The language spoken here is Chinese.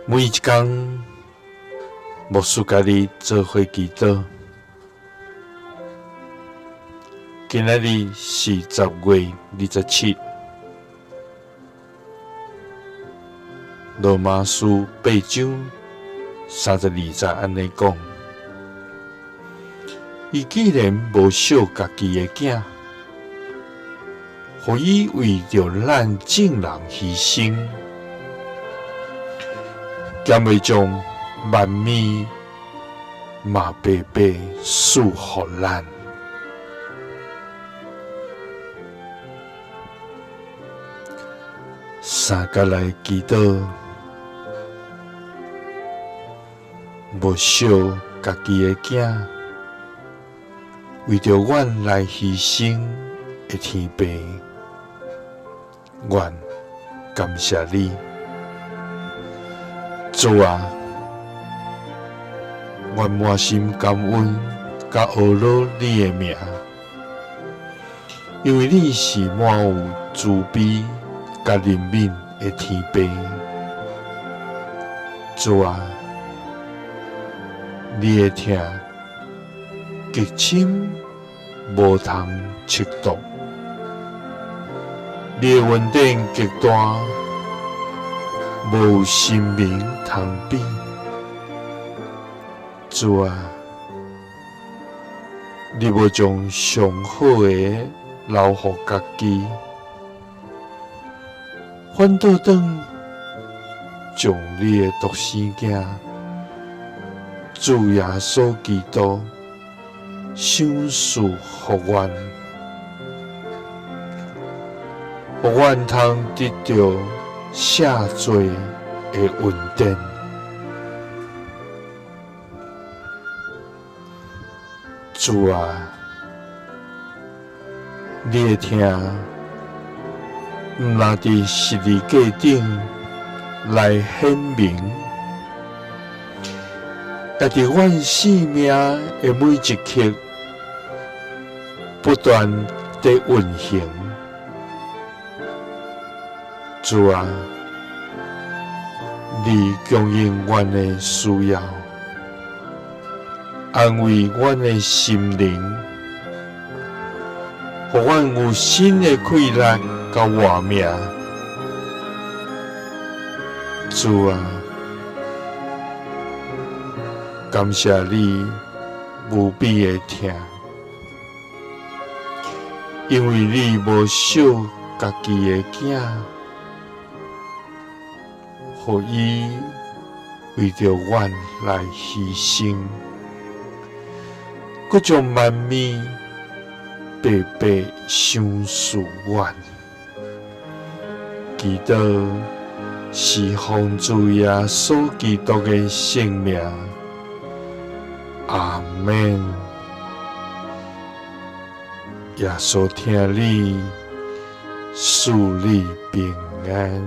每一天，牧师家己做伙祈祷。今仔日是10月27，罗马书8章32节安尼讲：伊既然无惜家己的囝，互伊为着咱众人牺牲，兼未将万物嘛白白赐予咱。三甲来祈祷，无惜家己的囝，为着阮来牺牲的天父，阮感谢你，主啊！阮满心感恩，甲学罗你的名，因为你是满有慈悲甲怜悯的天父。主啊！你的疼极深，无通测度；你的恩典极大，无有生命通比。主啊，你无将上好的留予家己，反倒转将你的独生囝主耶稣基督赏赐予阮，予阮通得到赦罪的恩典。主啊，你的疼，毋若伫十字架顶来显明，也伫阮生命的每一刻不断地运行。主啊，你供应阮的需要，安慰阮的心灵，予阮有新的气力甲活命。主啊，感谢你无比的疼，因为你无惜家己的囝，予伊为着阮来牺牲。佮将万物白白赏赐阮，祈祷是奉主耶稣基督的圣名，阿门。耶稣听你，赐你平安。